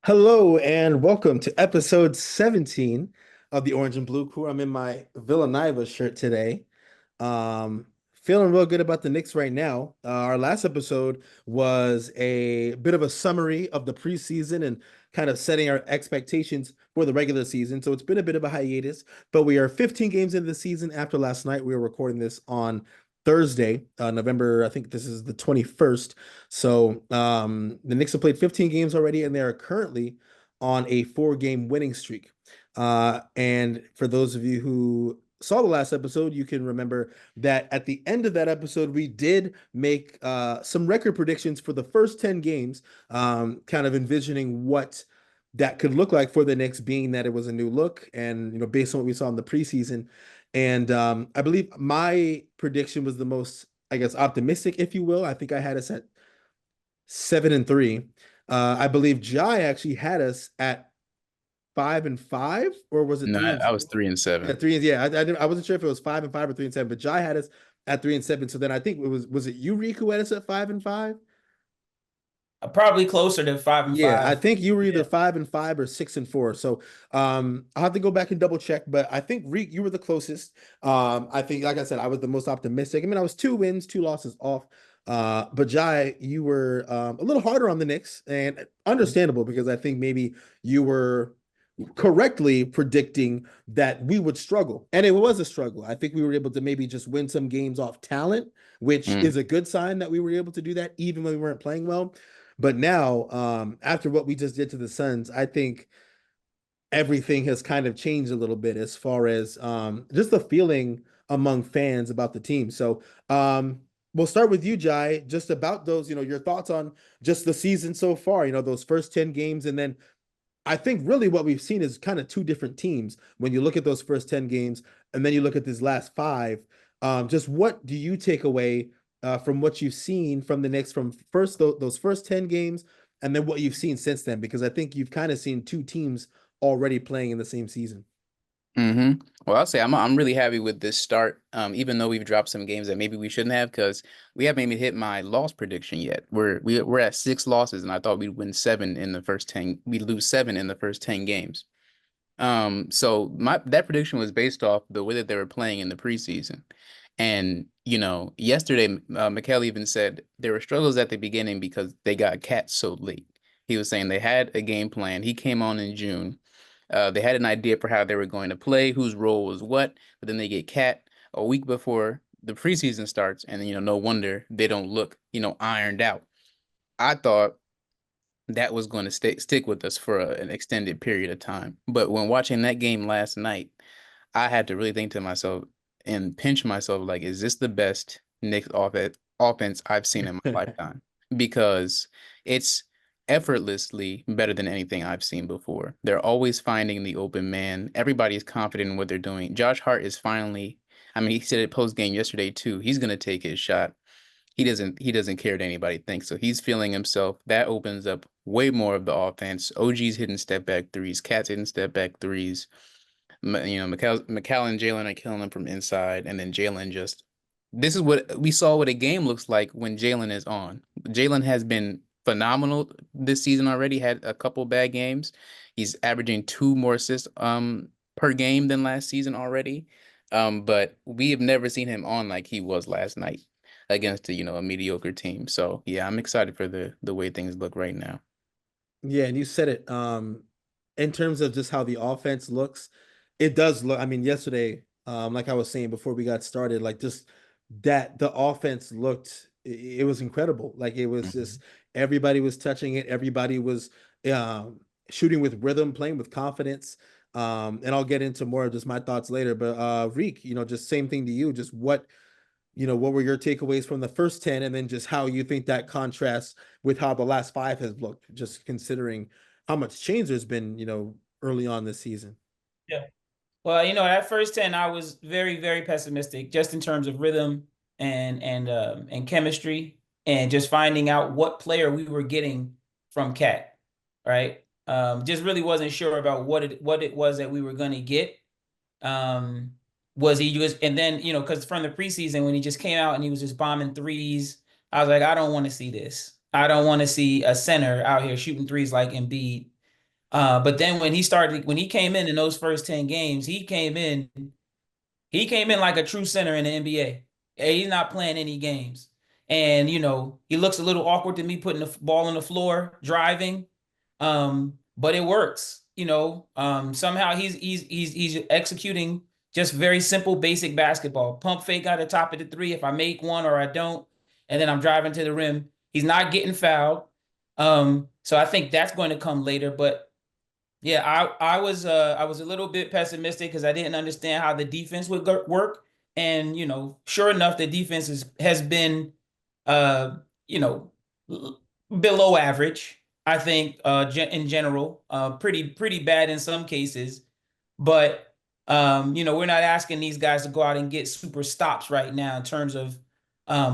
Hello and welcome to episode 17 of the Orange and Blue Crew. I'm in my Villanova shirt today. Feeling real good about the Knicks right now. Our last episode was a bit of a summary of the preseason and kind of setting our expectations for the regular season. So it's been a bit of a hiatus, but we are 15 games into the season after last night. We were recording this on Thursday, November, I think this is the 21st. So the Knicks have played 15 games already, and they are currently on a four-game winning streak. And for those of you who saw the last episode, you can remember that at the end of that episode, we did make some record predictions for the first 10 games, kind of envisioning what that could look like for the Knicks, being that it was a new look and, based on what we saw in the preseason. And I believe my prediction was the most, I guess, optimistic, if you will. I think I had us at 7-3. I believe Jai actually had us at 5-5, or was it No, three I and was three and yeah, seven. three and yeah. I wasn't sure if it was 5-5 or 3-7, but Jai had us at 3-7. So then I think it was it you, Rick, who had us at 5-5? Probably closer to five and Yeah, I five. think you were either Yeah. 5-5 or 6-4. So I'll have to go back and double check, but I think Reek, you were the closest. I think, like I said, I was the most optimistic. I mean, I was 2 wins, 2 losses off. But Jai, you were a little harder on the Knicks, and understandable because I think maybe you were correctly predicting that we would struggle. And it was a struggle. I think we were able to maybe just win some games off talent, which Mm. is a good sign that we were able to do that even when we weren't playing well. But now, after what we just did to the Suns, I think everything has kind of changed a little bit as far as just the feeling among fans about the team. So we'll start with you, Jai, just about those, your thoughts on just the season so far, those first 10 games. And then I think really what we've seen is kind of two different teams when you look at those first 10 games and then you look at these last five. Just what do you take away from what you've seen from the Knicks from those first 10 games and then what you've seen since then? Because I think you've kind of seen two teams already playing in the same season. Well, I'll say I'm really happy with this start. Even though we've dropped some games that maybe we shouldn't have, because we haven't even hit my loss prediction yet. We're at 6 losses, and I thought we'd win seven in the first 10. We'd lose seven in the first 10 games. So my that prediction was based off the way that they were playing in the preseason. And yesterday, Mikhail even said there were struggles at the beginning because they got Cat so late. He was saying they had a game plan. He came on in June. They had an idea for how they were going to play, whose role was what, but then they get Cat a week before the preseason starts, and then, no wonder they don't look, ironed out. I thought that was going to stick with us for an extended period of time. But when watching that game last night, I had to really think to myself and pinch myself, like, is this the best Knicks offense I've seen in my lifetime? Because it's effortlessly better than anything I've seen before. They're always finding the open man. Everybody's confident in what they're doing. Josh Hart is finally, I mean, he said it post game yesterday too. He's going to take his shot. He doesn't care what anybody thinks. So he's feeling himself. That opens up way more of the offense. OG's hitting step back threes. Cat's hitting step back threes. McCall and Jalen are killing them from inside, and then Jalen just. This is what we saw what a game looks like when Jalen is on. Jalen has been phenomenal this season already. Had a couple bad games. He's averaging two more assists per game than last season already. But we have never seen him on like he was last night against a mediocre team. So yeah, I'm excited for the way things look right now. Yeah, and you said it. In terms of just how the offense looks, it does look. I mean, yesterday, like I was saying before we got started, like just that the offense looked, it was incredible. Like it was Mhm. just everybody was touching it, everybody was shooting with rhythm, playing with confidence. And I'll get into more of just my thoughts later. But Reek, just same thing to you. Just what were your takeaways from the first 10 and then just how you think that contrasts with how the last five has looked, just considering how much change there's been, early on this season. Yeah. Well, at first 10, I was very, very pessimistic just in terms of rhythm and chemistry and just finding out what player we were getting from Cat, right? Just really wasn't sure about what it was that we were going to get. Um, was he just and then because from the preseason when he just came out and he was just bombing threes, I was like, I don't want to see this. I don't want to see a center out here shooting threes like Embiid. But then when he came in those first 10 games, he came in like a true center in the NBA. He's not playing any games. And, he looks a little awkward to me putting the ball on the floor, driving. But it works, somehow he's executing just very simple, basic basketball. Pump fake out the top of the three if I make one or I don't, and then I'm driving to the rim. He's not getting fouled. So I think that's going to come later. But yeah, I was a little bit pessimistic because I didn't understand how the defense would work, and sure enough, the defense has been uh you know below average. I think in general, pretty bad in some cases, but we're not asking these guys to go out and get super stops right now in terms of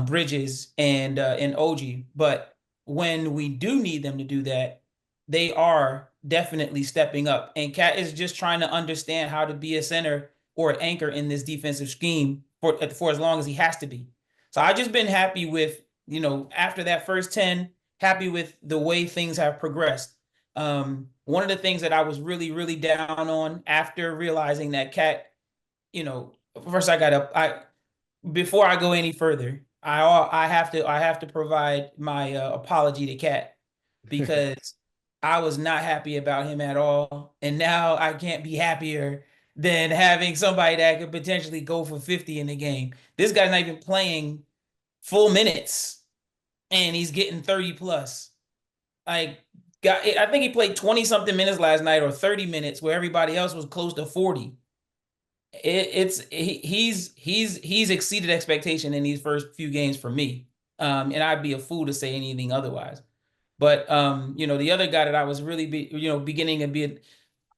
Bridges and OG, but when we do need them to do that, they are definitely stepping up. And Cat is just trying to understand how to be a center or an anchor in this defensive scheme for as long as he has to be. So I've just been happy with, after that first 10, happy with the way things have progressed. One of the things that I was really, really down on after realizing that Cat, first I before I go any further, I have to provide my apology to Cat because I was not happy about him at all, and now I can't be happier than having somebody that could potentially go for 50 in the game. This guy's not even playing full minutes, and he's getting 30 plus. Like, I think he played 20 something minutes last night or 30 minutes, where everybody else was close to 40. He's exceeded expectation in these first few games for me. And I'd be a fool to say anything otherwise. But the other guy that I was really beginning to be,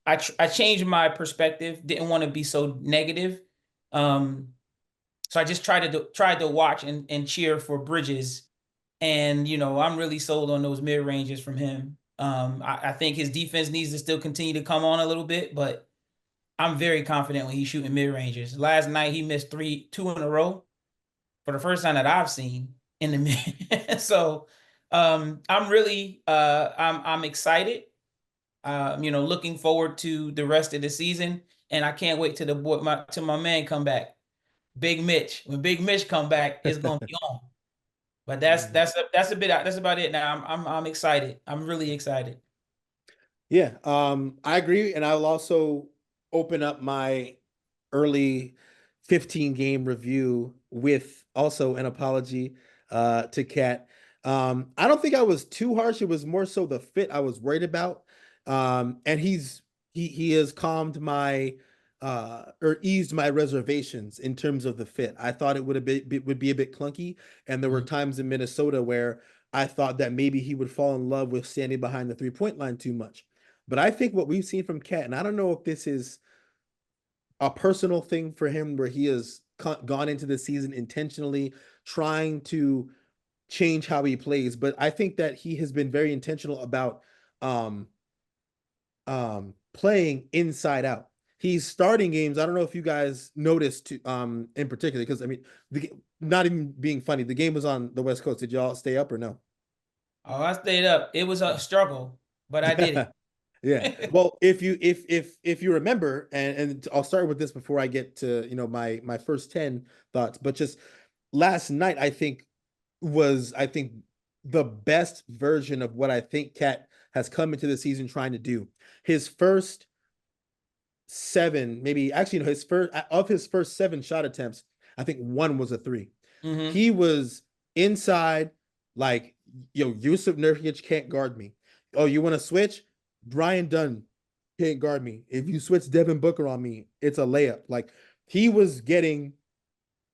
I changed my perspective, didn't want to be so negative. So I just tried to watch and cheer for Bridges. And I'm really sold on those mid ranges from him. I think his defense needs to still continue to come on a little bit, but I'm very confident when he's shooting mid ranges. Last night he missed two in a row for the first time that I've seen in the mid. So I'm really I'm excited. Looking forward to the rest of the season, and I can't wait till my man come back, Big Mitch. When Big Mitch come back, it's gonna be on. But that's about it. Now I'm excited. I'm really excited. Yeah, I agree, and I will also open up my early 15 game review with also an apology to Kat. I don't think I was too harsh. It was more so the fit I was worried about. And he has calmed my or eased my reservations in terms of the fit. I thought it would be a bit clunky, and there were times in Minnesota where I thought that maybe he would fall in love with standing behind the 3-point line too much. But I think what we've seen from Cat, and I don't know if this is a personal thing for him where he has gone into the season intentionally trying to change how he plays, but I think that he has been very intentional about um playing inside out. He's starting games. I don't know if you guys noticed in particular, because I mean, not even being funny, the game was on the West Coast. Did y'all stay up or no? Oh, I stayed up. It was a struggle, but I did Yeah. it. Well, if you remember, and I'll start with this before I get to, my first 10 thoughts, but just last night I think the best version of what I think Cat has come into the season trying to do. His first seven, maybe actually, his first seven shot attempts, I think one was a three. Hmm. He was inside, like, Yusuf Nurkic can't guard me. Oh, you want to switch? Brian Dunn can't guard me. If you switch Devin Booker on me, it's a layup. Like, he was getting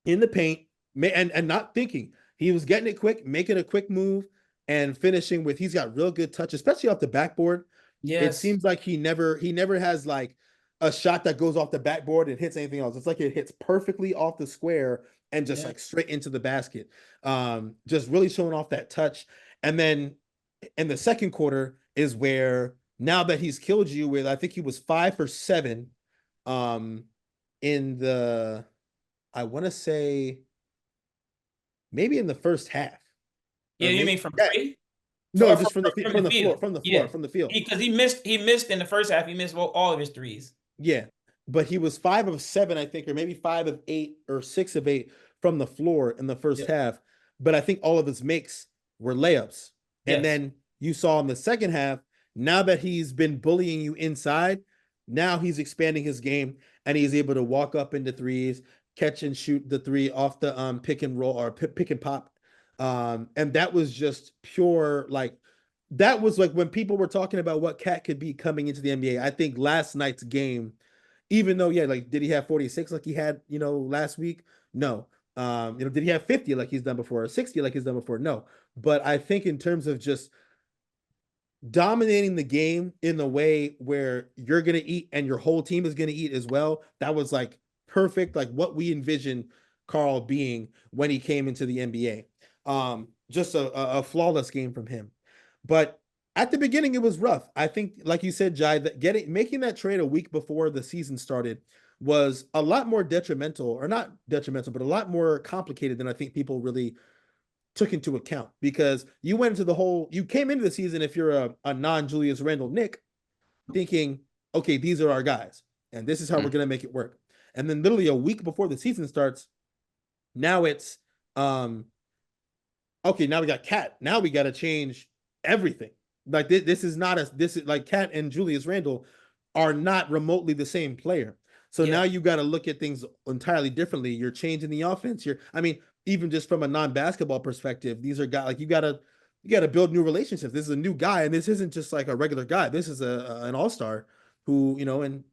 in the paint and not thinking. He was getting it quick, making a quick move, and finishing with, he's got real good touch, especially off the backboard. It Yes. seems like he never has like a shot that goes off the backboard and hits anything else. It's like it hits perfectly off the square and just Yeah. like straight into the basket. Just really showing off that touch. And then in the second quarter is where, now that he's killed you with, I think he was 5 for 7 in the, I want to say maybe in the first half, Yeah, or you maybe, mean from yeah, three? No, just from from the the floor, field. Yeah, from the field. because he missed in the first half. He missed all of his threes. Yeah, but he was 5 of 7, I think, or maybe 5 of 8 or 6 of 8 from the floor in the first Yeah. half. But I think all of his makes were layups. And Yes. then you saw in the second half, now that he's been bullying you inside, now he's expanding his game and he's able to walk up into threes, catch and shoot the three off the pick and roll or pick and pop. And that was just pure like that was like when people were talking about what Cat could be coming into the NBA. I think last night's game, even though, yeah, like, did he have 46 like he had, last week? No. Did he have 50 like he's done before or 60 like he's done before? No. But I think in terms of just dominating the game in the way where you're going to eat and your whole team is going to eat as well, that was like perfect, like what we envisioned Carl being when he came into the NBA. Just a flawless game from him. But at the beginning, it was rough. I think, like you said, Jai, that making that trade a week before the season started was a lot more detrimental, or not detrimental, but a lot more complicated than I think people really took into account, because you came into the season, if you're a non-Julius Randle Nick, thinking, okay, these are our guys, and this is how we're going to make it work. And then literally a week before the season starts, now it's, okay, now we got Cat. Now we got to change everything. Like this is like Cat and Julius Randle are not remotely the same player. So now you got to look at things entirely differently. You're changing the offense. Even just from a non-basketball perspective, these are guys like you got to build new relationships. This is a new guy, and this isn't just like a regular guy. This is an all-star who, and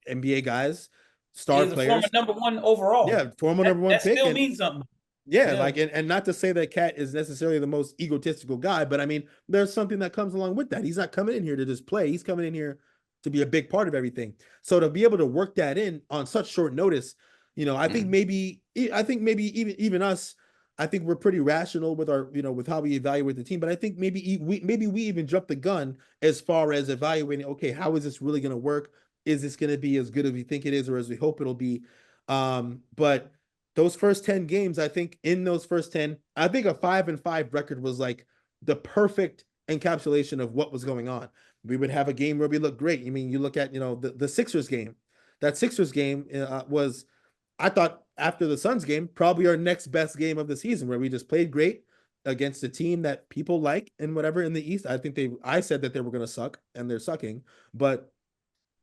NBA guys, star He's a players. former #1 overall. Yeah, former #1 that pick. Still means something. Yeah, like, and not to say that Cat is necessarily the most egotistical guy, but I mean, there's something that comes along with that. He's not coming in here to just play. He's coming in here to be a big part of everything. So to be able to work that in on such short notice, I think maybe even us, I think we're pretty rational with our, with how we evaluate the team. But I think maybe we even jumped the gun as far as evaluating, okay, how is this really going to work? Is this going to be as good as we think it is, or as we hope it'll be? But those first 10 games, I think in those first 10, I think a 5-5 record was like the perfect encapsulation of what was going on. We would have a game where we look great. I mean, you look at, the Sixers game. That Sixers game was, I thought, after the Suns game, probably our next best game of the season, where we just played great against a team that people like and whatever in the East. I said that they were going to suck, and they're sucking, but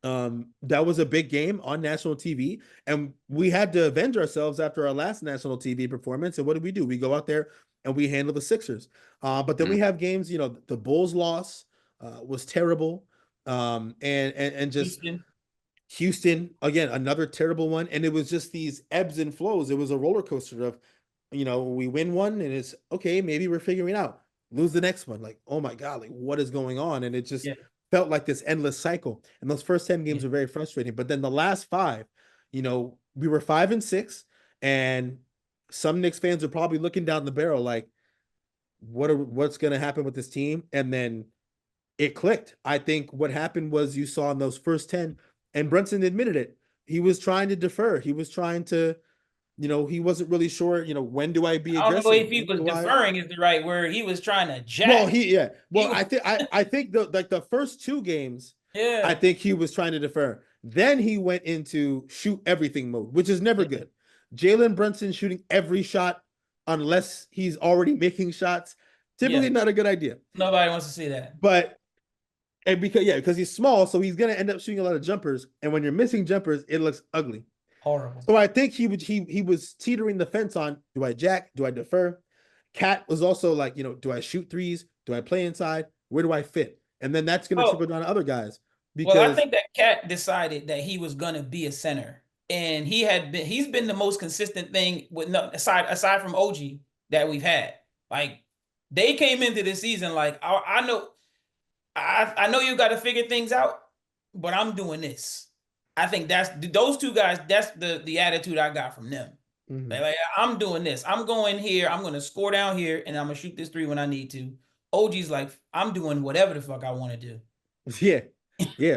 that was a big game on national TV, and we had to avenge ourselves after our last national TV performance. And what do? We go out there and we handle the Sixers. But then we have games, the Bulls loss was terrible. And just Houston, again, another terrible one. And it was just these ebbs and flows. It was a roller coaster of, we win one and it's okay, maybe we're figuring it out. Lose the next one. Like, oh my God, like what is going on? And it just felt like this endless cycle. And those first 10 games were very frustrating. But then the last 5, we were 5-6, and some Knicks fans are probably looking down the barrel like, what's going to happen with this team? And then it clicked. I think what happened was you saw in those first 10, and Brunson admitted it, he was trying to defer. He was trying to, he wasn't really sure, when do I be aggressive? I don't know if he was deferring is the right word. He was trying to jack. Well, I think the first 2 games, I think he was trying to defer. Then he went into shoot everything mode, which is never good. Jalen Brunson shooting every shot unless he's already making shots, typically not a good idea. Nobody wants to see that. But because he's small, so he's gonna end up shooting a lot of jumpers. And when you're missing jumpers, it looks ugly. Horrible. So I think he was teetering the fence on, do I jack? Do I defer? Cat was also like, do I shoot threes? Do I play inside? Where do I fit? And then that's going to trickle down to other guys. Because I think that Cat decided that he was going to be a center, and he's been the most consistent thing aside from OG that we've had. Like, they came into this season like, I know you got to figure things out, but I'm doing this. I think those 2 guys, that's the attitude I got from them. Mm-hmm. Like, I'm doing this. I'm going here. I'm going to score down here, and I'm going to shoot this 3 when I need to. OG's like, I'm doing whatever the fuck I want to do. Yeah.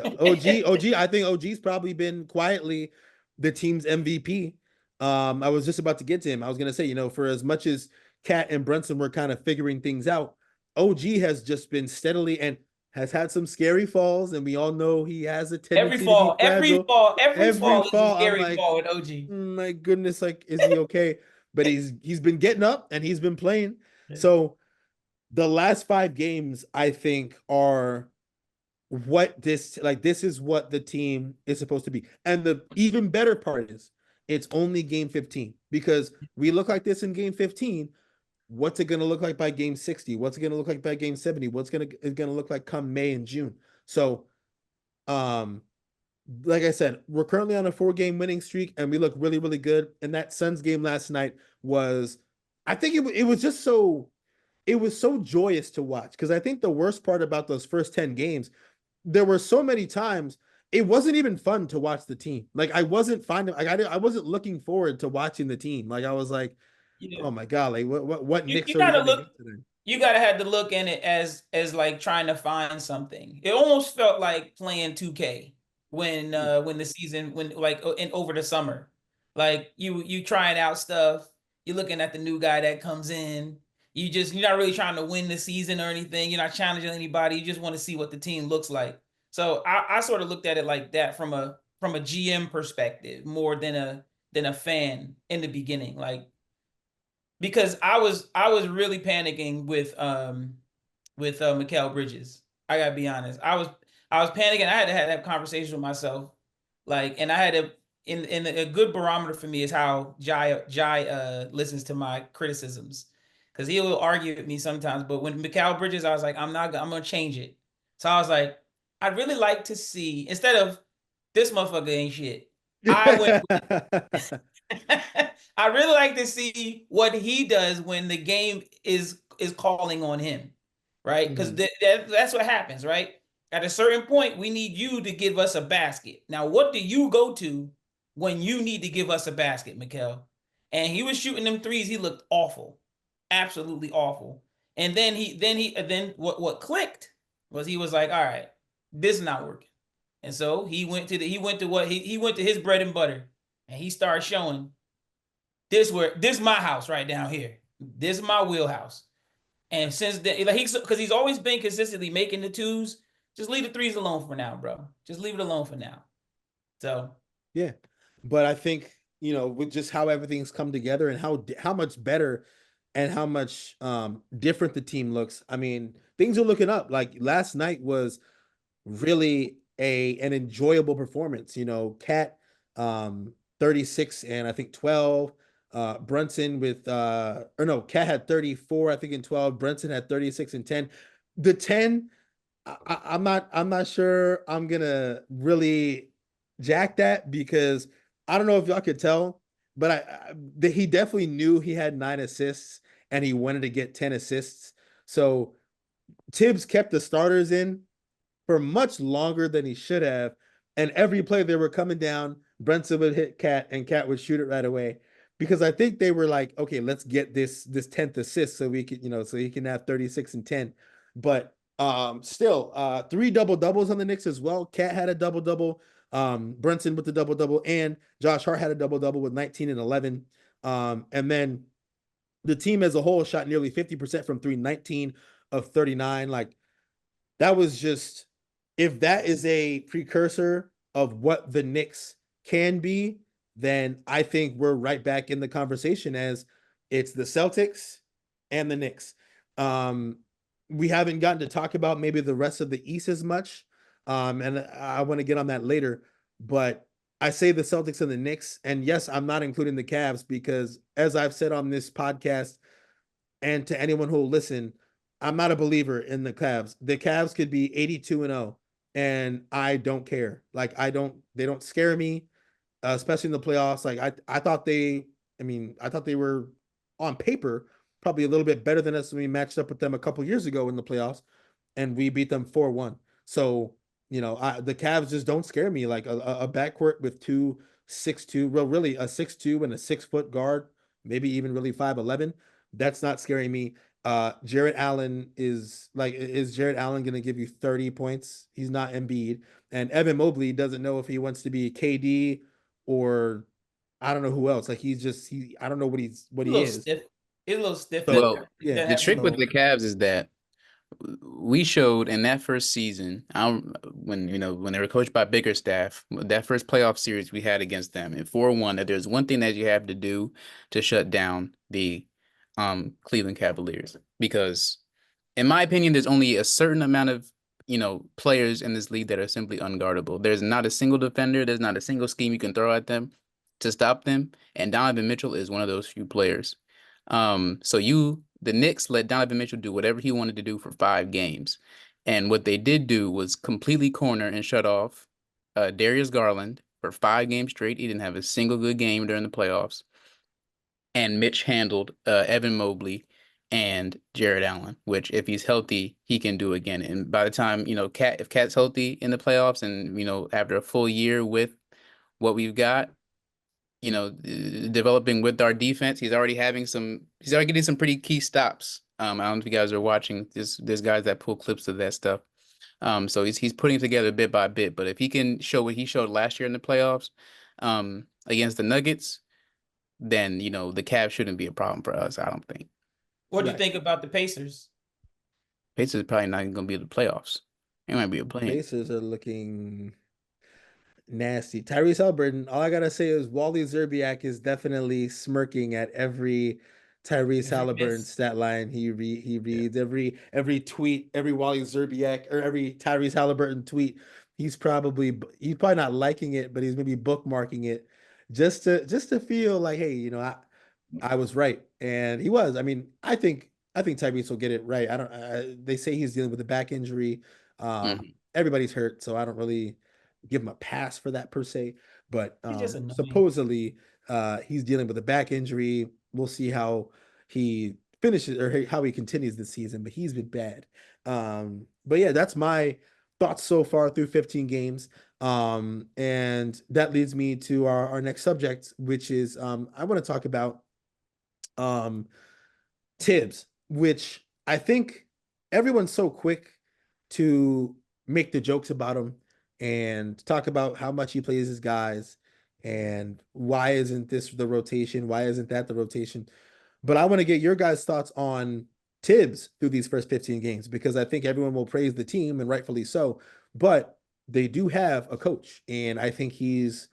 OG, I think OG's probably been quietly the team's MVP. I was just about to get to him. I was going to say, for as much as Cat and Brunson were kind of figuring things out, OG has just been steadily and has had some scary falls, and we all know he has a Every tendency to be fall, every fragile. fall, every Every fall is a fall, I'm scary like, fall with OG. My goodness, like, is he okay? But he's been getting up and he's been playing. So the last 5 games, I think, are what this is what the team is supposed to be. And the even better part is it's only game 15 because we look like this in game 15. What's it going to look like by game 60? What's it going to look like by game 70? What's going to look like come May and June? So, um, like I said, we're currently on a 4-game winning streak and we look really, really good. And that Suns game last night was, I think it was just so, it was so joyous to watch because I think the worst part about those first 10 games, there were so many times it wasn't even fun to watch the team. Like I wasn't finding, like I wasn't looking forward to watching the team. Like I was like, Yeah. oh my God, like what You Knicks you are we gotta going to look. get today? You gotta have to look in it as like trying to find something. It almost felt like playing 2K when the season when like in over the summer. Like you trying out stuff, you're looking at the new guy that comes in. You're not really trying to win the season or anything. You're not challenging anybody. You just want to see what the team looks like. So I sort of looked at it like that from a GM perspective more than a fan in the beginning. Like because I was really panicking with Mikal Bridges. I gotta be honest. I was panicking. I had to have that conversation with myself. Like, and I had to in a good barometer for me is how Jai listens to my criticisms. Because he will argue with me sometimes. But when Mikal Bridges, I was like, I'm gonna change it. So I was like, I'd really like to see, instead of this motherfucker ain't shit. I went I really like to see what he does when the game is calling on him, right? Because Mhm. that's what happens, right? At a certain point, we need you to give us a basket. Now, what do you go to when you need to give us a basket, Mikhail? And he was shooting them threes. He looked awful, absolutely awful. And then what clicked was he was like, all right, this is not working. And so he went to his bread and butter, and he started showing this my house right down here. This is my wheelhouse. And since then, like because he's always been consistently making the twos. Just leave the threes alone for now, bro. Just leave it alone for now. So Yeah. But I think, with just how everything's come together and how much better and how much different the team looks. I mean, things are looking up. Like last night was really an enjoyable performance. Cat 36 and I think 12. Brunson with or no, Cat had 34, I think, in 12. Brunson had 36 and 10. The 10, I'm not sure I'm gonna really jack that because I don't know if y'all could tell, but he definitely knew he had 9 assists and he wanted to get 10 assists. So Thibs kept the starters in for much longer than he should have. And every play they were coming down, Brunson would hit Cat and Cat would shoot it right away. Because I think they were like, okay, let's get this 10th assist so we can, so he can have 36 and 10. But still, 3 double doubles on the Knicks as well. Cat had a double double. Brunson with the double double, and Josh Hart had a double double with 19 and 11. And then the team as a whole shot nearly 50% from three, 19 of 39. Like that was just, if that is a precursor of what the Knicks can be, then I think we're right back in the conversation as it's the Celtics and the Knicks. Um, we haven't gotten to talk about maybe the rest of the East as much. And I want to get on that later, but I say the Celtics and the Knicks. And yes, I'm not including the Cavs because as I've said on this podcast, and to anyone who will listen, I'm not a believer in the Cavs. The Cavs could be 82 and 0, and I don't care. Like they don't scare me, especially in the playoffs. Like I thought I thought they were on paper probably a little bit better than us when we matched up with them a couple years ago in the playoffs, and we beat them 4-1. So the Cavs just don't scare me. Like a backcourt with 2 6'2", well, really a 6'2" and a 6 foot guard, maybe even really 5'11". That's not scaring me. Jared Allen is Jared Allen going to give you 30 points? He's not Embiid. And Evan Mobley doesn't know if he wants to be KD or I don't know who else. Like I don't know what a he little is. stiff. He's a little stiff. So Well, That yeah, the happens. trick with so the Cavs is that we showed in that first season, when when they were coached by Bickerstaff, that first playoff series we had against them in 4-1, that there's one thing that you have to do to shut down the Cleveland Cavaliers. Because in my opinion, there's only a certain amount of players in this league that are simply unguardable. There's not a single defender, there's not a single scheme you can throw at them to stop them, and Donovan Mitchell is one of those few players. The Knicks let Donovan Mitchell do whatever he wanted to do for 5 games. And what they did do was completely corner and shut off Darius Garland for 5 games straight. He didn't have a single good game during the playoffs. And Mitch handled Evan Mobley and Jared Allen, which if he's healthy, he can do again. And by the time, if Cat's healthy in the playoffs and, after a full year with what we've got, developing with our defense. He's already getting some pretty key stops. I don't know if you guys are watching. There's guys that pull clips of that stuff. So he's putting together bit by bit. But if he can show what he showed last year in the playoffs, against the Nuggets, then the Cavs shouldn't be a problem for us. I don't think. What do you think about the Pacers? Pacers are probably not even going to be in the playoffs. They might be a play-in. Pacers are looking nasty. Tyrese Haliburton, all I gotta say is Wally Zerbiak is definitely smirking at every Tyrese Haliburton stat line he reads, every tweet, every Wally Zerbiak or every Tyrese Haliburton tweet. He's probably not liking it, but he's maybe bookmarking it just to feel like, hey, I was right, and he was. I mean, I think Tyrese will get it right. I don't. They say he's dealing with a back injury. Everybody's hurt, so I don't really give him a pass for that per se. But supposedly, he's dealing with a back injury. We'll see how he finishes or how he continues this season. But he's been bad. But yeah, that's my thoughts so far through 15 games. And that leads me to our next subject, which is I want to talk about Thibs, which I think everyone's so quick to make the jokes about him and talk about how much he plays his guys and why isn't this the rotation? Why isn't that the rotation? But I want to get your guys' thoughts on Thibs through these first 15 games, because I think everyone will praise the team, and rightfully so, but they do have a coach, and I think he's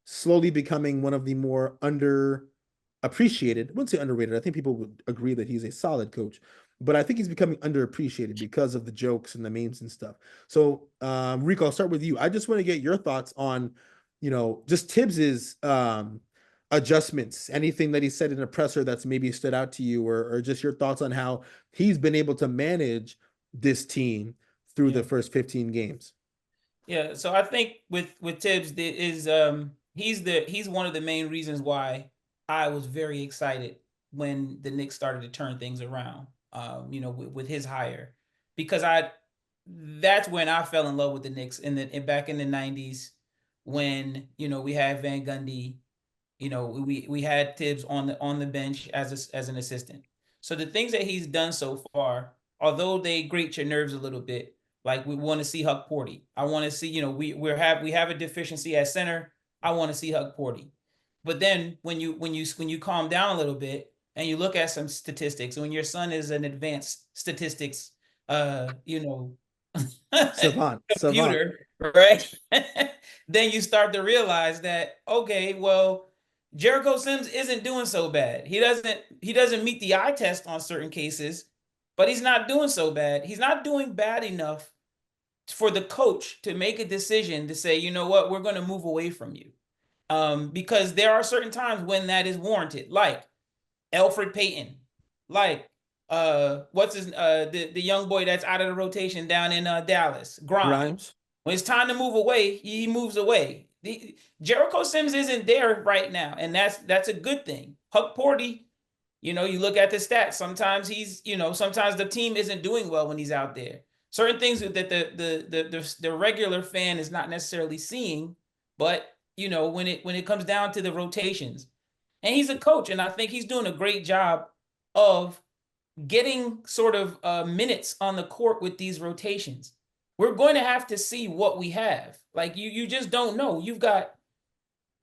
slowly becoming one of the more underappreciated. I wouldn't say underrated. I think people would agree that he's a solid coach, but I think he's becoming underappreciated because of the jokes and the memes and stuff. So, Rico, I'll start with you. I just want to get your thoughts on, just Thibs's adjustments, anything that he said in a presser that's maybe stood out to you, or just your thoughts on how he's been able to manage this team through the first 15 games. Yeah, so I think with Thibs he's one of the main reasons why I was very excited when the Knicks started to turn things around. With his hire, because that's when I fell in love with the Knicks back in the 90s when we had Van Gundy. We had Thibs on the bench as an assistant. So the things that he's done so far, although they grate your nerves a little bit, like we want to see Huck Porty. I want to see, we have a deficiency at center. I want to see Huck Porty. But then when you calm down a little bit and you look at some statistics, when your son is an advanced statistics, savant, right? Then you start to realize that, okay, well, Jericho Sims isn't doing so bad. He doesn't meet the eye test on certain cases, but he's not doing so bad. He's not doing bad enough for the coach to make a decision to say, you know what, we're going to move away from you. Because there are certain times when that is warranted, like Elfrid Payton, like the young boy that's out of the rotation down in Dallas, Grimes. When it's time to move away, he moves away. Jericho Sims isn't there right now, and that's a good thing. Huck Porty, you look at the stats. Sometimes sometimes the team isn't doing well when he's out there. Certain things that the regular fan is not necessarily seeing, but when it comes down to the rotations, and he's a coach, and I think he's doing a great job of getting sort of minutes on the court with these rotations. We're going to have to see what we have. Like you just don't know. You got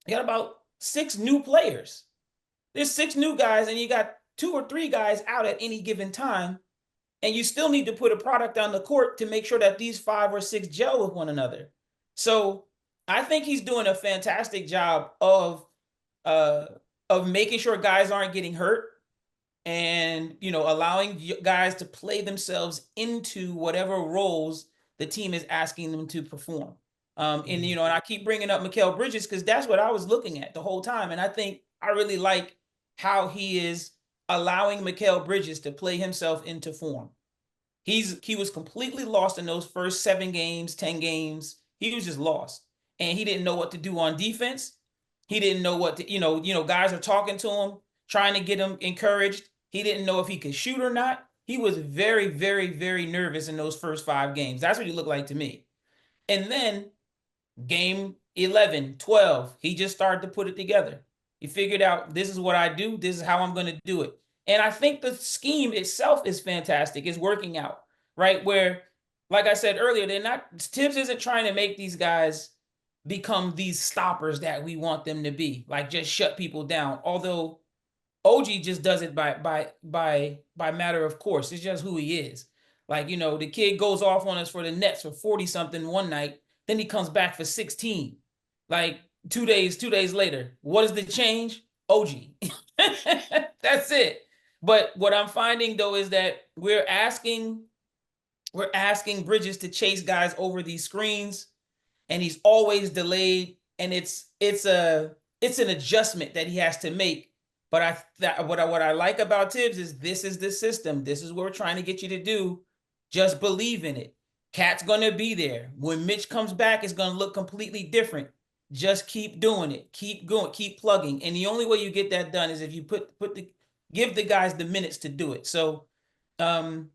about 6 new players. There's 6 new guys, and you got 2 or 3 guys out at any given time. and you still need to put a product on the court to make sure that these 5 or 6 gel with one another. So I think he's doing a fantastic job uh, of making sure guys aren't getting hurt and allowing guys to play themselves into whatever roles the team is asking them to perform. And I keep bringing up Mikal Bridges because that's what I was looking at the whole time, and I think I really like how he is allowing Mikal Bridges to play himself into form. He was completely lost in those first 7 games, 10 games. He was just lost, and he didn't know what to do on defense. He didn't know what to, guys are talking to him, trying to get him encouraged. He didn't know if he could shoot or not. He was very, very, very nervous in those first 5 games. That's what he looked like to me. And then game 11, 12, he just started to put it together. He figured out, this is what I do. This is how I'm going to do it. And I think the scheme itself is fantastic. It's working out, right? Where, like I said earlier, Thibs isn't trying to make these guys become these stoppers that we want them to be, like just shut people down. Although OG just does it by matter of course. It's just who he is. Like, the kid goes off on us for the Nets for 40 something one night, then he comes back for 16. Like 2 days later. What is the change? OG. That's it. But what I'm finding though is that we're asking Bridges to chase guys over these screens, and he's always delayed, and it's an adjustment that he has to make. But what I like about Thibs is, this is the system. This is what we're trying to get you to do. Just believe in it. Cat's gonna be there. When Mitch comes back, it's gonna look completely different. Just keep doing it. Keep going. Keep plugging. And the only way you get that done is if you give the guys the minutes to do it. So, and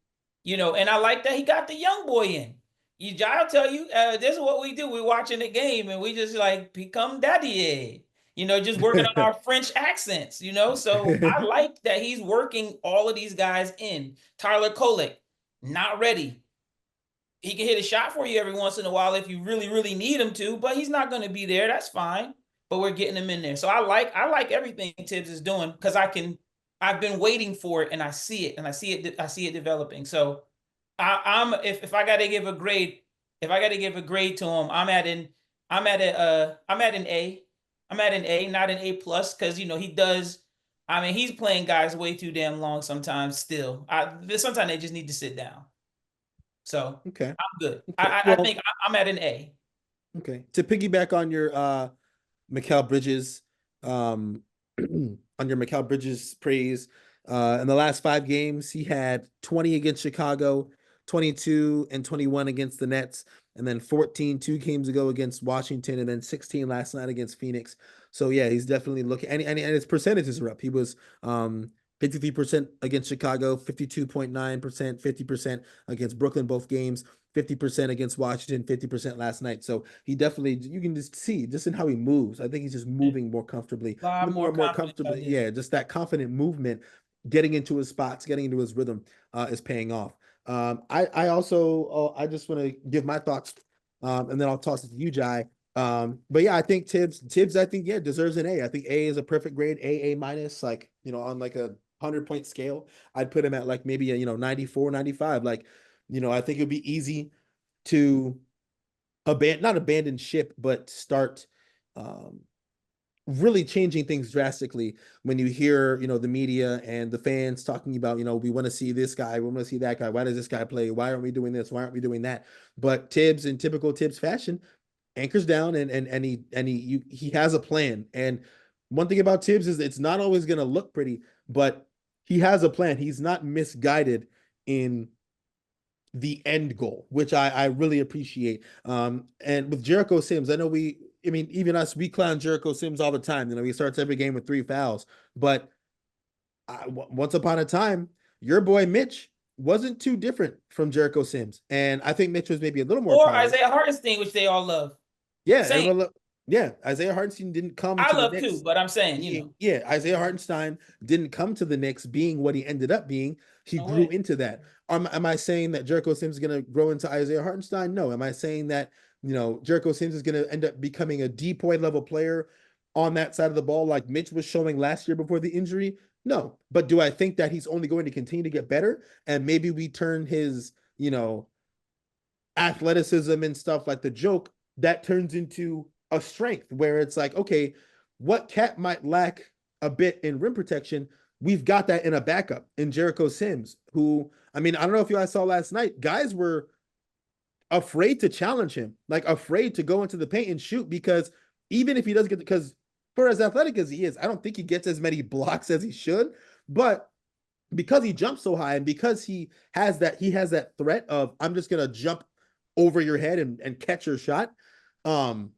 I like that he got the young boy in. I'll tell you, this is what we do. We're watching the game and we just like become daddy, just working on our French accents, So I like that he's working all of these guys in. Tyler Kolek, not ready. He can hit a shot for you every once in a while if you really, really need him to, but he's not going to be there. That's fine. But we're getting him in there. So I like everything Thibs is doing, because I've been waiting for it, and I see it, I see it developing. So if I got to give a grade, to him, I'm at an A. I'm at an A, not an A plus, because he does. I mean, he's playing guys way too damn long sometimes. Still, sometimes they just need to sit down. So Okay. I'm good. Okay. I think I'm at an A. Okay. To piggyback on your Mikal Bridges, on your Mikal Bridges praise, in the last 5 games, he had 20 against Chicago, 22 and 21 against the Nets, and then 14 2 games ago against Washington, and then 16 last night against Phoenix. So yeah, he's definitely looking, and his percentages are up. He was 53% against Chicago, 52.9%, 50% against Brooklyn both games, 50% against Washington, 50% last night. So he definitely, you can just see just in how he moves. I think he's just moving more comfortably, more comfortably. Yeah, just that confident movement, getting into his spots, getting into his rhythm is paying off. I also I just want to give my thoughts, and then I'll toss it to you, Jai. But yeah, I think Thibs, I think, yeah, deserves an A. I think A is a perfect grade, A minus, like, on like a 100-point scale. I'd put him at like maybe a 94, 95. Like, I think it'd be easy to not abandon ship, but start really changing things drastically when you hear, the media and the fans talking about, we want to see this guy, we want to see that guy. Why does this guy play? Why aren't we doing this? Why aren't we doing that? But Thibs, in typical Thibs fashion, anchors down, and he has a plan. And one thing about Thibs is it's not always going to look pretty, but he has a plan. He's not misguided in the end goal, which I really appreciate. And with Jericho Sims, even us, we clown Jericho Sims all the time. He starts every game with 3 fouls, but once upon a time, your boy Mitch wasn't too different from Jericho Sims. And I think Mitch was maybe a little more polished. Isaiah Hartenstein, which they all love. Yeah, Isaiah Hartenstein didn't come to the Knicks. Too, but I'm saying, Yeah, Isaiah Hartenstein didn't come to the Knicks being what he ended up being. He grew into that. Am I saying that Jericho Sims is going to grow into Isaiah Hartenstein? No. Am I saying that, Jericho Sims is going to end up becoming a D-point level player on that side of the ball like Mitch was showing last year before the injury? No, but do I think that he's only going to continue to get better? And maybe we turn his, athleticism and stuff like the joke that turns into a strength where it's like, okay, what Cat might lack a bit in rim protection, we've got that in a backup in Jericho Sims, who, I mean, I don't know if you guys saw last night, guys were afraid to challenge him, like afraid to go into the paint and shoot because even if he does get, because for as athletic as he is, I don't think he gets as many blocks as he should, but because he jumps so high and because he has that threat of I'm just gonna jump over your head and catch your shot, um,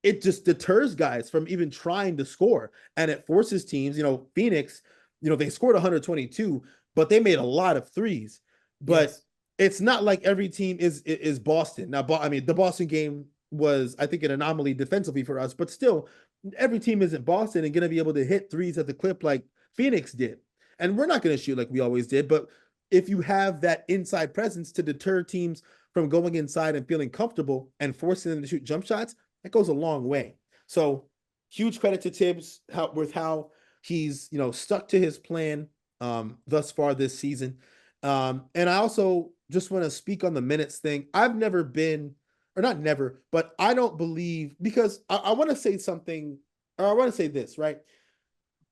it just deters guys from even trying to score. And it forces teams, Phoenix, they scored 122, but they made a lot of threes. But Yes. it's not like every team is Boston. Now, I mean, the Boston game was, I think, an anomaly defensively for us, but still, every team isn't Boston and going to be able to hit threes at the clip like Phoenix did. And we're not going to shoot like we always did, but if you have that inside presence to deter teams from going inside and feeling comfortable and forcing them to shoot jump shots, that goes a long way. So huge credit to Thibs with how he's stuck to his plan thus far this season. And I also just want to speak on the minutes thing. I've never been, or not never, but I don't believe because I want to say something, or I want to say this, right?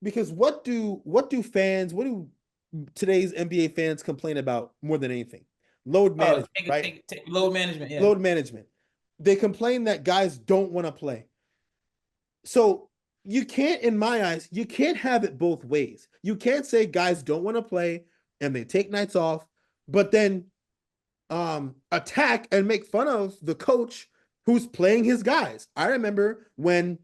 Because what do today's NBA fans complain about more than anything? Load Oh, management, right? take load management. Yeah. Load management. They complain that guys don't want to play. So you can't, in my eyes, you can't have it both ways. You can't say guys don't want to play and they take nights off, but then attack and make fun of the coach who's playing his guys. I remember when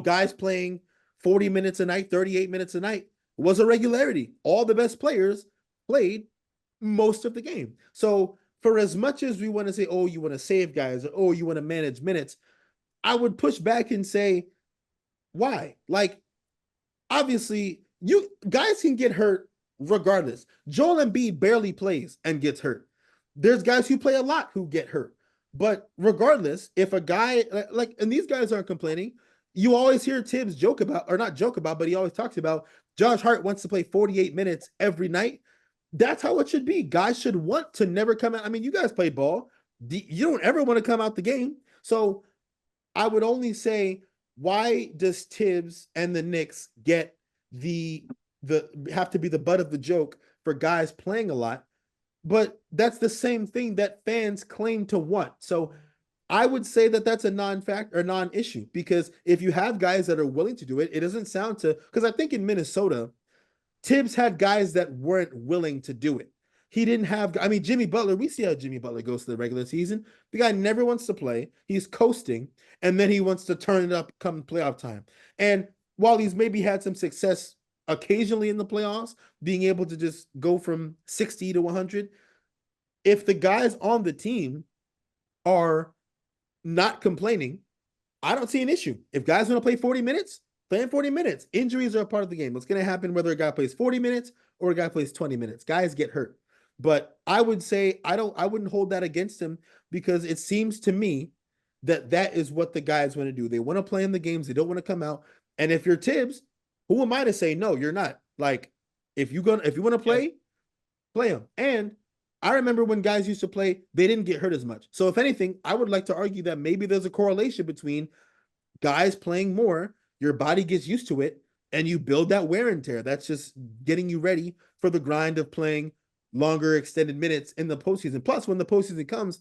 guys playing 40 minutes a night, 38 minutes a night was a regularity. All the best players played most of the game. So for as much as we want to say, oh, you want to save guys, or oh, you want to manage minutes, I would push back and say, why? Like, obviously, you guys can get hurt regardless. Joel Embiid barely plays and gets hurt. There's guys who play a lot who get hurt. But regardless, if a guy like, and these guys aren't complaining, you always hear Thibs joke about, or not joke about, but he always talks about Josh Hart wants to play 48 minutes every night. That's how it should be. Guys should want to never come out. I mean, you guys play ball. You don't ever want to come out the game. So I would only say, why does Thibs and the Knicks get the have to be the butt of the joke for guys playing a lot? But that's the same thing that fans claim to want. So I would say that that's a non-fact or non-issue because if you have guys that are willing to do it, it doesn't sound to, because I think in Minnesota, Thibs had guys that weren't willing to do it. He didn't have, I mean, Jimmy Butler, we see how Jimmy Butler goes to the regular season. The guy never wants to play. He's coasting, and then he wants to turn it up come playoff time. And while he's maybe had some success occasionally in the playoffs, being able to just go from 60 to 100, if the guys on the team are not complaining, I don't see an issue. If guys want to play 40 minutes, playing 40 minutes. Injuries are a part of the game. What's going to happen whether a guy plays 40 minutes or a guy plays 20 minutes? Guys get hurt. But I would say I wouldn't hold that against him because it seems to me that that is what the guys want to do. They want to play in the games. They don't want to come out. And if you're Thibs, who am I to say no, you're not? Like if you want to play, play them. And I remember when guys used to play, they didn't get hurt as much. So if anything, I would like to argue that maybe there's a correlation between guys playing more, your body gets used to it, and you build that wear and tear. That's just getting you ready for the grind of playing longer extended minutes in the postseason. Plus, when the postseason comes,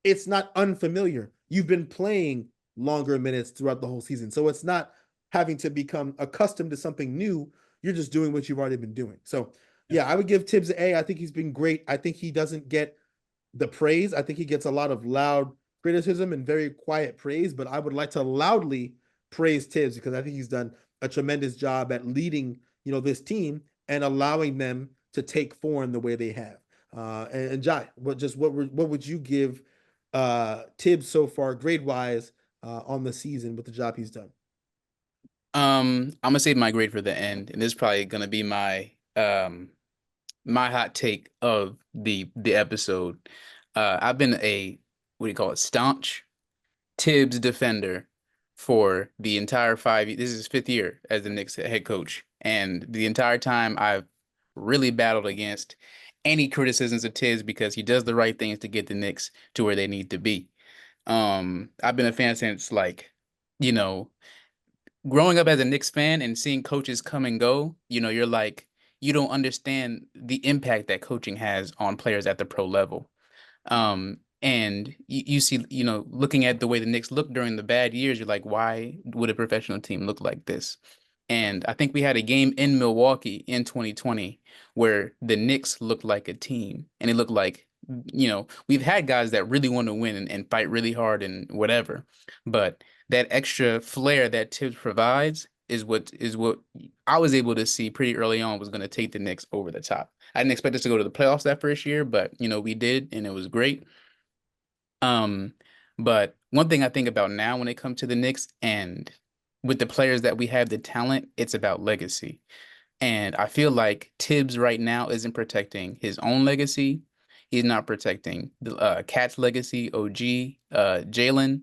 it's not unfamiliar. You've been playing longer minutes throughout the whole season. So it's not having to become accustomed to something new. You're just doing what you've already been doing. So yeah, I would give Thibs an A. I think he's been great. I think he doesn't get the praise. I think he gets a lot of loud criticism and very quiet praise, but I would like to loudly praise Thibs because I think he's done a tremendous job at leading, this team and allowing them to take form the way they have. And Jai, what would you give Thibs so far grade wise on the season with the job he's done? I'm gonna save my grade for the end, and this is probably gonna be my hot take of the episode. I've been a what do you call it, staunch Thibs defender for the entire 5 years. This is his 5th year as the Knicks head coach, And the entire time I've really battled against any criticisms of Tibbs because he does the right things to get the Knicks to where they need to be. I've been a fan since like, you know, growing up as a Knicks fan and seeing coaches come and go, you're like, you don't understand the impact that coaching has on players at the pro level. And you see, looking at the way the Knicks look during the bad years, you're like, why would a professional team look like this? And I think we had a game in Milwaukee in 2020 where the Knicks looked like a team, and it looked like, we've had guys that really want to win and fight really hard and whatever, but that extra flair that Tibbs provides is what I was able to see pretty early on was going to take the Knicks over the top. I didn't expect us to go to the playoffs that first year, but we did, and it was great. Um, but one thing I think about now when it comes to the Knicks and with the players that we have, the talent, it's about legacy. And I feel like Tibbs right now isn't protecting his own legacy. He's not protecting the Cat's legacy, OG, Jalen.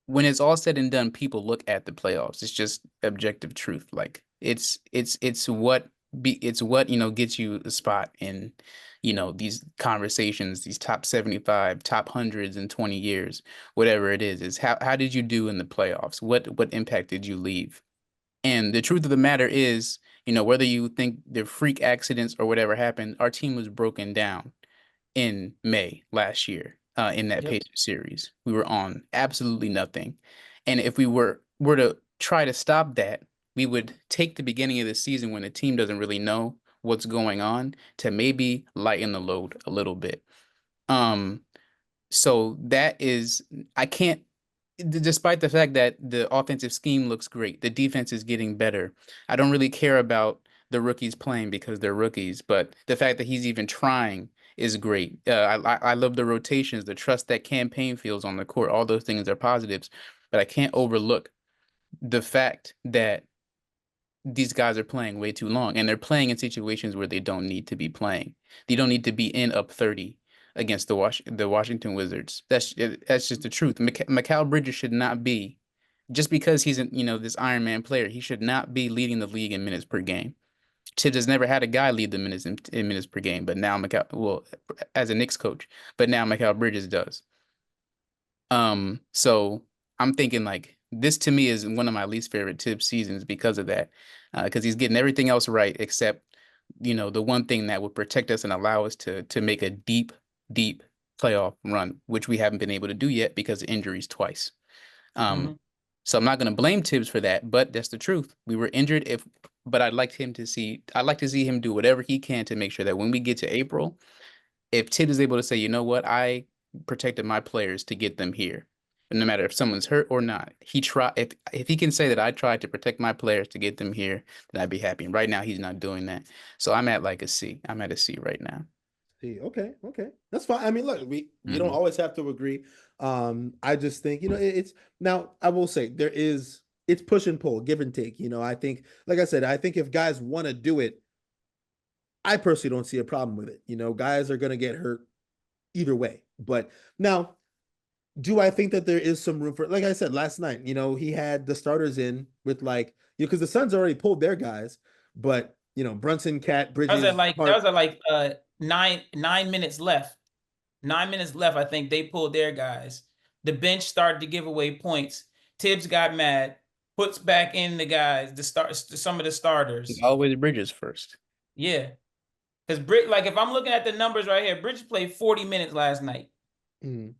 When it's all said and done, people look at the playoffs. It's just objective truth. Like it's what gets you a spot in these conversations, these top 75, top hundreds in 20 years, whatever it is how did you do in the playoffs? What impact did you leave? And the truth of the matter is, whether you think the freak accidents or whatever happened, our team was broken down in May last year, in that Yep. Pacers series. We were on absolutely nothing. And if we were to try to stop that, we would take the beginning of the season when the team doesn't really know what's going on to maybe lighten the load a little bit. Um, so that is, I can't, despite the fact that the offensive scheme looks great, the defense is getting better. I don't really care about the rookies playing because they're rookies, but the fact that he's even trying is great. I love the rotations, the trust that campaign feels on the court. All those things are positives, but I can't overlook the fact that these guys are playing way too long, and they're playing in situations where they don't need to be playing. They don't need to be in up 30 against the Washington Wizards. That's just the truth. Mikal Bridges should not be, just because he's this Iron Man player, he should not be leading the league in minutes per game. Tibbs has never had a guy lead the minutes in minutes per game, but now as a Knicks coach, but now Mikal Bridges does. So I'm thinking like this to me is one of my least favorite Tibbs seasons because of that, because he's getting everything else right except the one thing that would protect us and allow us to make a deep, deep playoff run, which we haven't been able to do yet because of injuries twice. Mhm. So I'm not going to blame Tibbs for that, but that's the truth. We were injured but I'd like to see him do whatever he can to make sure that when we get to April, if Tibbs is able to say, you know what, I protected my players to get them here. And no matter if someone's hurt or not, if he can say that I tried to protect my players to get them here, then I'd be happy. And right now he's not doing that. So I'm at like a C. I'm at a C right now. See, okay, that's fine. I mean, look, we don't Hmm. always have to agree. I just think it's now. I will say it's push and pull, give and take. I think, like I said, I think if guys want to do it, I personally don't see a problem with it. Guys are gonna get hurt either way. But now, do I think that there is some room for, like I said last night, he had the starters in with like, because the Suns already pulled their guys, but Brunson, Cat, Bridges, That was Hart. at like 9 minutes left. 9 minutes left. I think they pulled their guys. The bench started to give away points. Tibbs got mad, puts back in the guys, some of the starters. Always Bridges first. Yeah. Because like if I'm looking at the numbers right here, Bridges played 40 minutes last night. Mm,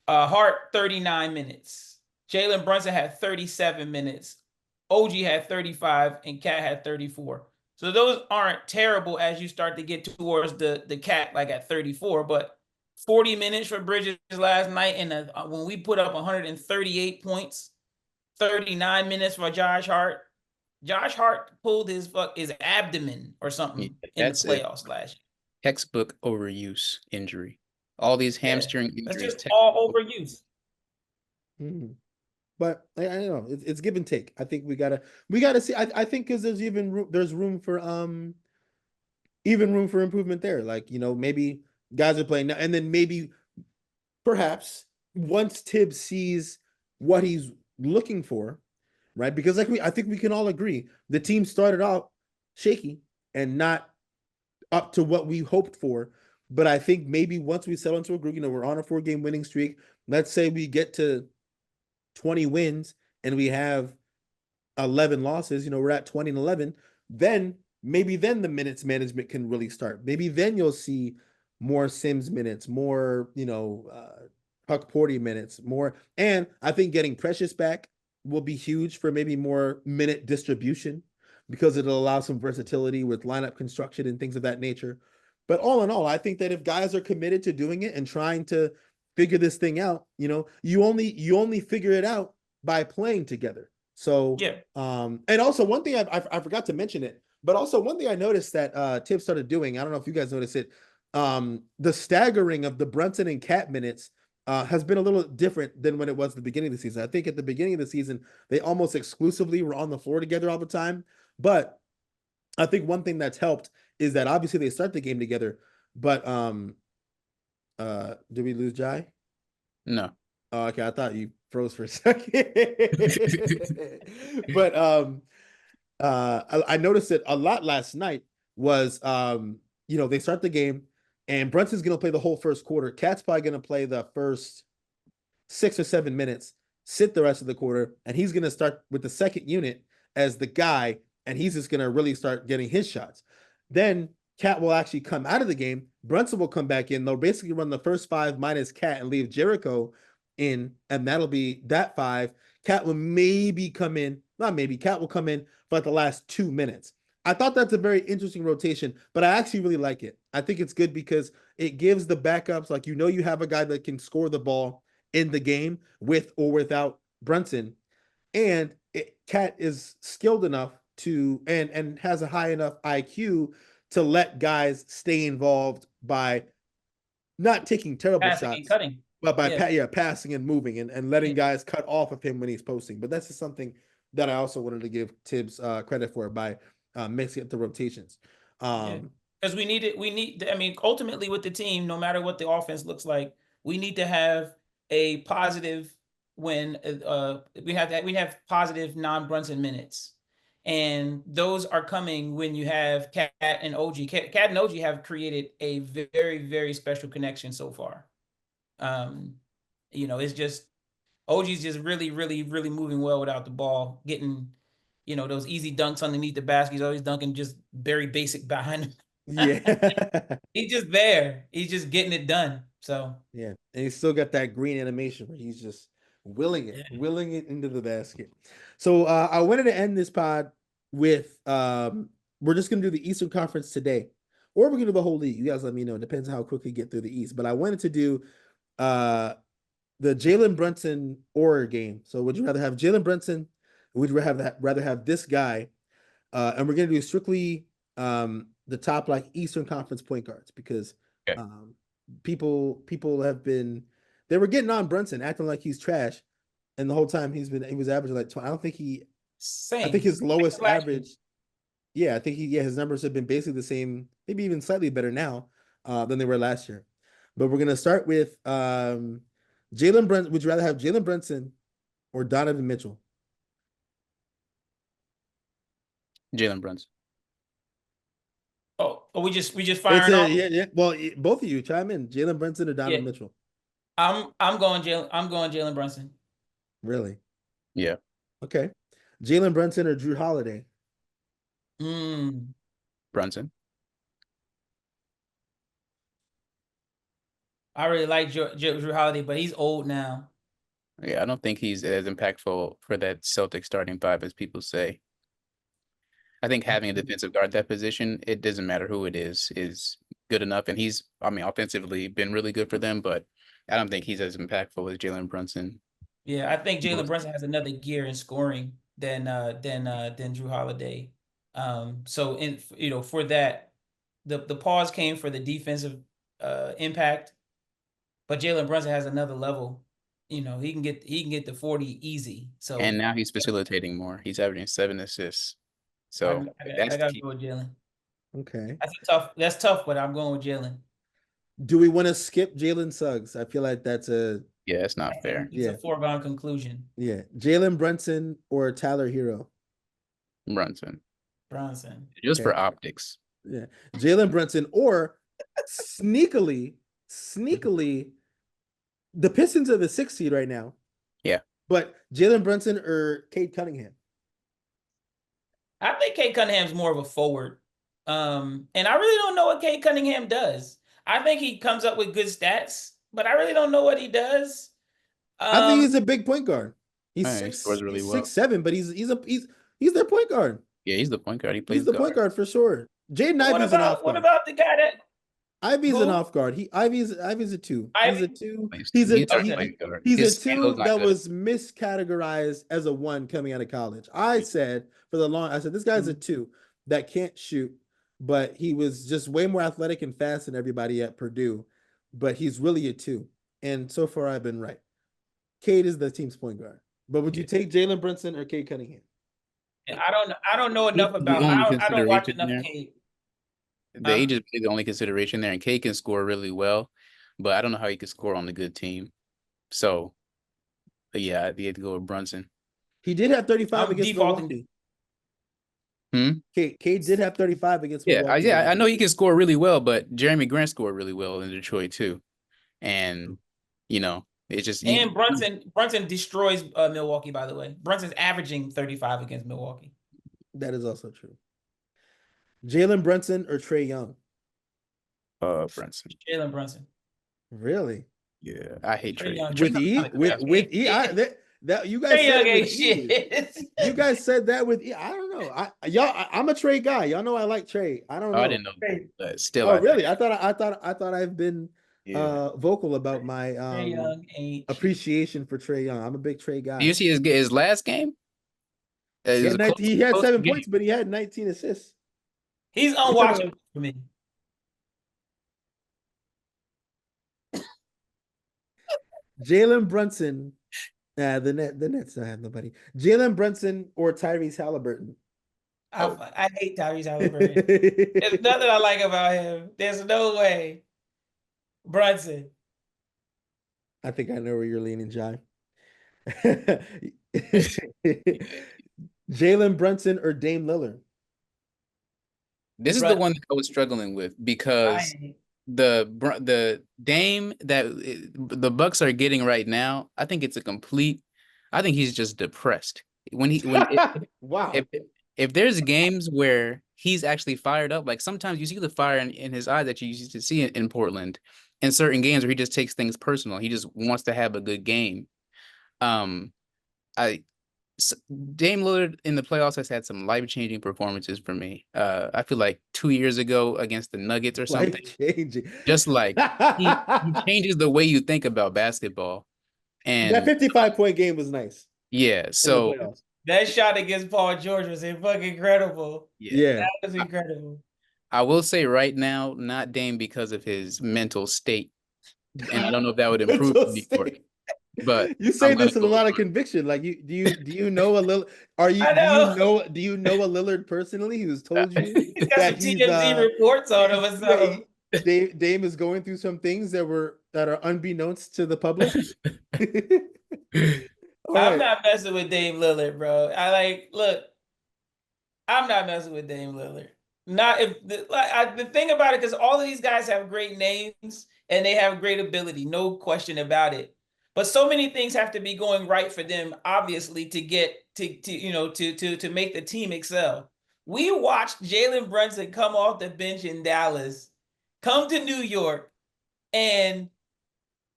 Hart 39 minutes. Jalen Brunson had 37 minutes. OG had 35 and Cat had 34. So those aren't terrible as you start to get towards the Cat like at 34, but 40 minutes for Bridges last night and when we put up 138 points, 39 minutes for Josh Hart. Josh Hart pulled his abdomen or Yeah, something in the that's a playoffs last year. textbook overuse injury. All these Yeah. hamstring That's injuries, just all textbook. overuse. mm. But I don't know. It's give and take. I think we gotta see. I think because there's room for even room for improvement there. Like maybe guys are playing now, and then maybe perhaps once Tibbs sees what he's looking for, right? Because I think we can all agree the team started out shaky and not up to what we hoped for. But I think maybe once we settle into a group, we're on a 4-game winning streak. Let's say we get to 20 wins and we have 11 losses, we're at 20 and 11, then maybe then the minutes management can really start. Maybe then you'll see more Sims minutes, more, Huck Porty minutes, more. And I think getting Precious back will be huge for maybe more minute distribution because it'll allow some versatility with lineup construction and things of that nature. But all in all, I think that if guys are committed to doing it and trying to figure this thing out, you only figure it out by playing together. So, Yeah. And also one thing I forgot to mention it, but also one thing I noticed that Thibs started doing, I don't know if you guys noticed it, the staggering of the Brunson and Cat minutes has been a little different than when it was at the beginning of the season. I think at the beginning of the season, they almost exclusively were on the floor together all the time. But I think one thing that's helped is that obviously they start the game together, but did we lose Jai? No. Oh, okay, I thought you froze for a second. But I noticed it a lot last night was they start the game and Brunson's gonna play the whole first quarter. Cat's probably gonna play the first 6 or 7 minutes, sit the rest of the quarter, and he's gonna start with the second unit as the guy, and he's just gonna really start getting his shots. Then Cat will actually come out of the game. Brunson will come back in. They'll basically run the first 5 minus Cat and leave Jericho in, and that'll be that 5. Cat will maybe come in, not maybe, Cat will come in for like the last 2 minutes. I thought that's a very interesting rotation, but I actually really like it. I think it's good because it gives the backups, like you have a guy that can score the ball in the game with or without Brunson, and Cat is skilled enough to and has a high enough IQ to let guys stay involved by not taking terrible Passing and shots, cutting. but by Yeah. passing and moving and letting Yeah. guys cut off of him when he's posting. But that's just something that I also wanted to give Thibs credit for by mixing up the rotations. Yeah. Because I mean, ultimately with the team, no matter what the offense looks like, we need to have a positive when we have positive non-Brunson minutes. And those are coming when you have Cat and OG. Cat and OG have created a very, very special connection so far. It's just OG's just really, really, really moving well without the ball, getting, those easy dunks underneath the basket. He's always dunking just very basic behind him. Yeah. He's just there. He's just getting it done. So Yeah, and he's still got that green animation where he's just yeah. willing it into the basket. So I wanted to end this pod with we're just gonna do the Eastern Conference today, or we're gonna do the whole league. You guys let me know. It depends on how quickly we get through the East. But I wanted to do uh the Jalen Brunson or game. So would you rather have Jalen Brunson? Or would you rather have this guy? And we're gonna do strictly the top like Eastern Conference point guards because Okay. people have been they were getting on Brunson acting like he's trash, and the whole time he was averaging like 20. I think Same. his lowest Last year. average. Yeah, I think his numbers have been basically the same, maybe even slightly better now than they were last year. But we're gonna start with Jalen Brunson. Would you rather have Jalen Brunson or Donovan Mitchell? Jalen Brunson. Oh, we just It's firing a off. yeah. Well, both of you chime in. Jalen Brunson or Yeah. Donovan Mitchell? I'm going Jalen Brunson. Really? Yeah. Okay. Jalen Brunson or Drew Holiday? Mm, Brunson. I really like Drew Holiday, but he's old now. Yeah, I don't think he's as impactful for that Celtic starting 5 as people say. I think having a defensive guard that position, it doesn't matter who it is good enough. And he's, I mean, offensively been really good for them, but I don't think he's as impactful as Jalen Brunson. Yeah, I think Jalen Most- Brunson has another gear in scoring than Drew Holiday. So for that, the pause came for the defensive impact, but Jalen Brunson has another level. He can get the 40 easy. And So now he's facilitating more. He's averaging 7 assists. I, So I that's the gotta key. go with Jalen. Okay. That's tough, but I'm going with Jalen. Do we want to skip Jalen Suggs? I feel like that's a Yeah, that's not I fair. think it's a foregone conclusion. Yeah. Jalen Brunson or Tyler Hero. Brunson. Brunson. Just for Okay. optics. Yeah. Jalen Brunson or sneakily, the Pistons are the 6th seed right now. Yeah. But Jalen Brunson or Cade Cunningham. I think Cade Cunningham's more of a forward. And I really don't know what Cade Cunningham does. I think he comes up with good stats, but I really don't know what he does. I think he's a big point guard. He's I think he scores really well. 6'7", but he's their point guard. Yeah, he's the point guard. He plays He's the point guard for sure. Jaden Ivey's an off What guard. about the guy that Ivy's an who? off guard. Ivy's a 2. He's a Ivy? 2. Plays He's two. a He's our he- point guard. he's a His 2 handle's not that good. was miscategorized as a 1 coming out of college. I said this guy's a 2 that can't shoot, but he was just way more athletic and fast than everybody at Purdue. But he's really a 2. And so far I've been right. Cade is the team's point guard. But would you take Jalen Brunson or Cade Cunningham? I don't know enough about I don't watch enough Cade. The age is the only consideration there, and Cade can score really well, but I don't know how he could score on a good team. So, yeah, I had to go with Brunson. He did have 35 against Milwaukee. Cade did have 35 against Milwaukee. I know he can score really well, but Jeremy Grant scored really well in Detroit too. And, it's just... And Brunson destroys Milwaukee, by the way. Brunson's averaging 35 against Milwaukee. That is also true. Jalen Brunson or Trae Young? Brunson. Jalen Brunson. Really? Yeah, I hate Trae Young. With E? That you guys said with shit. You guys said that with E. I don't know. I'm a Trae guy. Y'all know I like Trae. I don't know. I didn't know that, but still. Oh, really? I thought I've been vocal about my appreciation for Trae Young. I'm a big Trae guy. Do you see his last game? He had 7 points, but he had 19 assists. He's unwatchable for me. Jalen Brunson, the Nets don't have nobody. Jalen Brunson or Tyrese Halliburton? I hate Tyrese Halliburton. There's nothing I like about him. There's no way. Brunson. I think I know where you're leaning, Jai. Jalen Brunson or Dame Lillard? This is the one that I was struggling with because the Dame that the Bucks are getting right now, I think it's I think he's just depressed. Wow. If there's games where he's actually fired up, like sometimes you see the fire in his eyes that you used to see in Portland, in certain games where he just takes things personal. He just wants to have a good game. Dame Lillard in the playoffs has had some life-changing performances for me. I feel like 2 years ago against the Nuggets or something. Life-changing. Just like he changes the way you think about basketball. And that 55-point game was nice. Yeah, so that shot against Paul George was fucking incredible. Yeah. That was incredible. I will say right now, not Dame because of his mental state. And I don't know if that would improve before. But you say this with a lot of conviction. Like do you know a little? Do you know a Lillard personally who's told you he's got that some TMZ reports on him or something? Dame is going through some things that are unbeknownst to the public. I'm not messing with Dame Lillard, bro. I'm not messing with Dame Lillard. The thing about it, because all of these guys have great names and they have great ability, no question about it. But so many things have to be going right for them, obviously, to get to make the team excel. We watched Jalen Brunson come off the bench in Dallas, come to New York, and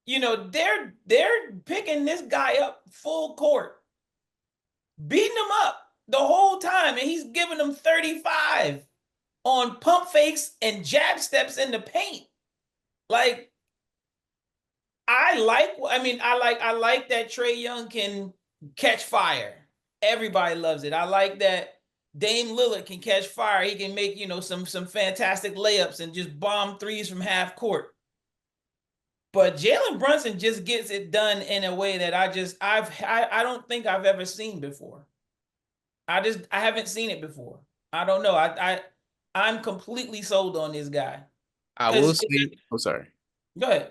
they're picking this guy up full court, beating him up the whole time, and he's giving them 35 on pump fakes and jab steps in the paint. Like, I like that Trae Young can catch fire. Everybody loves it. I like that Dame Lillard can catch fire. He can make, some fantastic layups and just bomb threes from half court. But Jalen Brunson just gets it done in a way that I don't think I've ever seen before. I haven't seen it before. I don't know. I'm completely sold on this guy. I will say, sorry. Go ahead.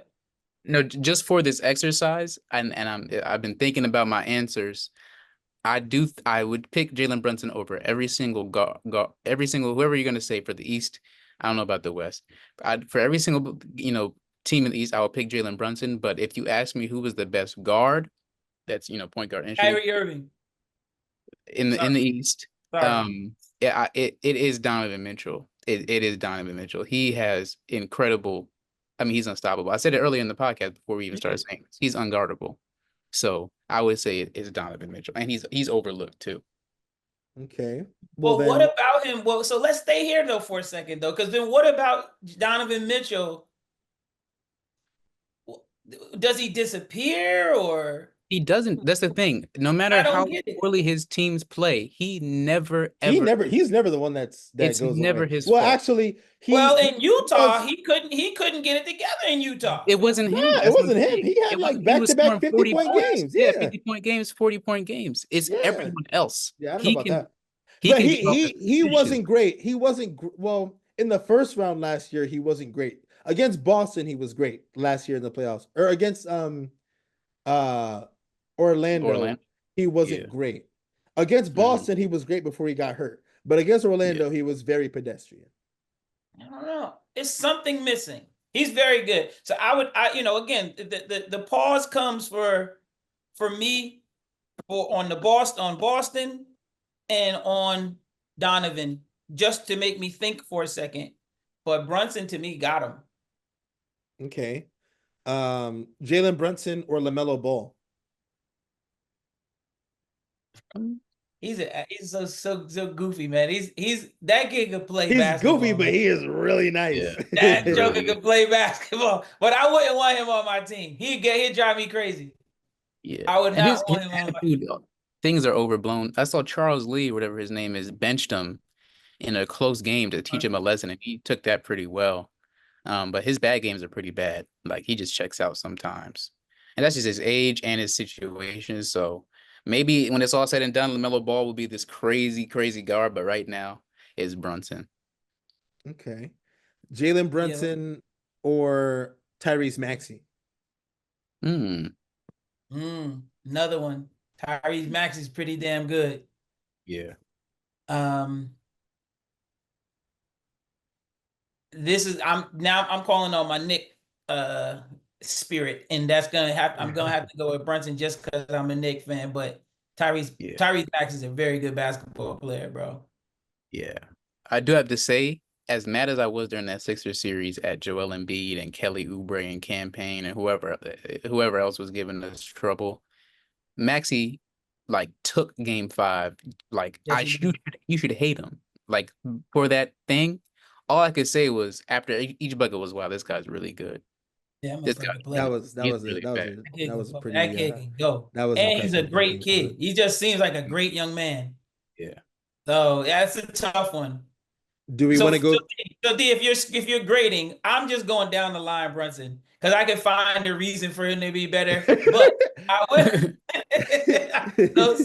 No, just for this exercise, I've been thinking about my answers. I would pick Jalen Brunson over every single every single whoever you're gonna say for the East. I don't know about the West. For every single team in the East, I would pick Jalen Brunson. But if you ask me who was the best guard, that's point guard entry Kyrie Irving. in the East, Sorry. yeah, it is Donovan Mitchell. It is Donovan Mitchell. He has incredible. I mean, he's unstoppable. I said it earlier in the podcast before we even started saying this. He's unguardable. So I would say it's Donovan Mitchell, and he's overlooked too. Okay. Well Well, what then, about him? Well, so let's stay here though for a second though, because then what about Donovan Mitchell? Does he disappear or He doesn't. That's the thing. No matter I don't how get it. poorly his teams play, he never ever. he's never the one that It's goes never away. his Well, fault. actually, Well, he in Utah, was. he couldn't get it together in Utah. It wasn't him. Nah, it That's what I'm wasn't him. saying. He had It like wasn't. He was back-to-back scoring 50 40 point points. games. Yeah, Yeah. 50-point games, 40-point games. It's Yeah. everyone else. Yeah, I don't know He about can that. he But can get off the he position. wasn't great. He wasn't well in the first round last year. He wasn't great against Boston. He was great last year in the playoffs, or against uh Orlando. Orlando. He Yeah. wasn't great against Mhm. Boston. He was great before he got hurt, but against Yeah. Orlando, he was very pedestrian. I don't know. It's something missing. He's very good. So again, the pause comes for me on Boston and on Donovan, just to make me think for a second. But Brunson to me got him. Okay. Jalen Brunson or LaMelo Ball? He's so goofy, man. He's that kid could play He's goofy, basketball, but man. he is really nice. Yeah. That Really joker good. could play basketball, but I wouldn't want him on my team. He'd drive me crazy. Yeah. I would And not his want him on my attitude, things are overblown. I saw Charles Lee, whatever his name is, benched him in a close game to teach him a lesson, and he took that pretty well. But his bad games are pretty bad. Like he just checks out sometimes. And that's just his age and his situation. So maybe when it's all said and done, LaMelo Ball will be this crazy, crazy guard. But right now, it's Brunson. Okay. Jalen yeah. Brunson or Tyrese Maxey? Hmm. Another one. Tyrese Max is pretty damn good. Yeah. Um, I'm calling on my Nick spirit, and I'm gonna have to go with Brunson just because I'm a Nick fan. But Yeah. Tyrese Max is a very good basketball player, bro. Yeah. I do have to say, as mad as I was during that Sixers series at Joel Embiid and Kelly Oubre and campaign and whoever else was giving us trouble, Maxi like took game 5. Like Yes, he did. you should hate him. Like for that thing, all I could say was after each bucket was, wow, this guy's really good. Yeah, This guy motherfucker play. he's really bad. That was a That pretty kid can go, that was and he's a impressive from great game five. kid. He just seems like a great young man. Yeah. So that's a tough one. Do we So, want to go? D, if you're grading, I'm just going down the line, Brunson, because I can find a reason for him to be better. But I would.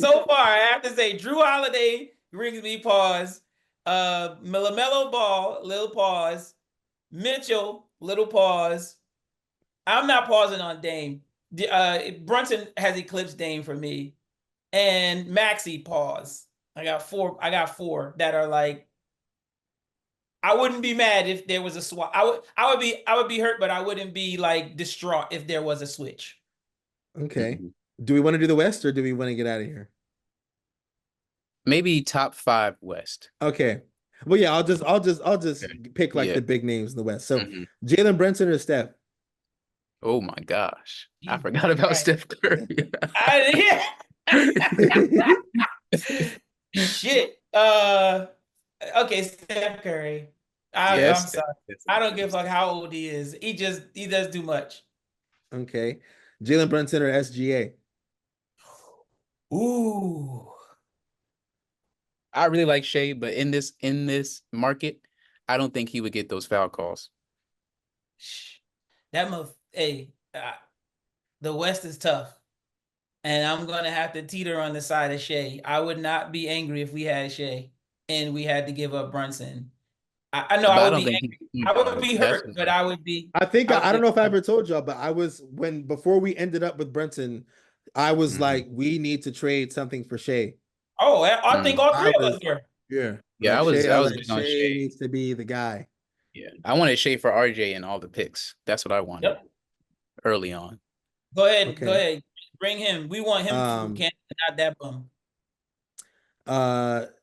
so far, I have to say, Drew Holiday brings me pause. LaMelo Ball, little pause. Mitchell, little pause. I'm not pausing on Dame. Brunson has eclipsed Dame for me, and Maxi pause. I got four that are like. I wouldn't be mad if there was a swap. I would be hurt, but I wouldn't be like distraught if there was a switch. Okay. Do we want to do the West or do we want to get out of here? Maybe top 5 West. Okay. Well, yeah, I'll just Okay. pick like Yeah. the big names in the West. So Mhm. Jalen Brunson or Steph? Oh my gosh. I Jesus forgot about Christ. Steph Curry. Shit. Okay, Steph Curry. I'm Yes. sorry. I don't give a fuck how old he is. He does too much. Okay. Jalen Brunson or SGA? Ooh. I really like Shea, but in this market, I don't think he would get those foul calls. Hey, the West is tough. And I'm gonna have to teeter on the side of Shea. I would not be angry if we had Shea and we had to give up Brunson. I know But I I would don't be think angry. he's I would be that's hurt, but I would be. I think I would I don't be know if I ever told y'all, but before we ended up with Brunson, I was Mhm. like, we need to trade something for Shea. Oh, I think Mhm. all I three of us was were. Yeah, Yeah, like Shea. I I was like big on Shea Shea. needs to be the guy. Yeah. I wanted Shea for RJ and all the picks. That's what I wanted Yep. early on. Go ahead. Go Okay. ahead. Bring him. We want him from Um. Canada, not that bum.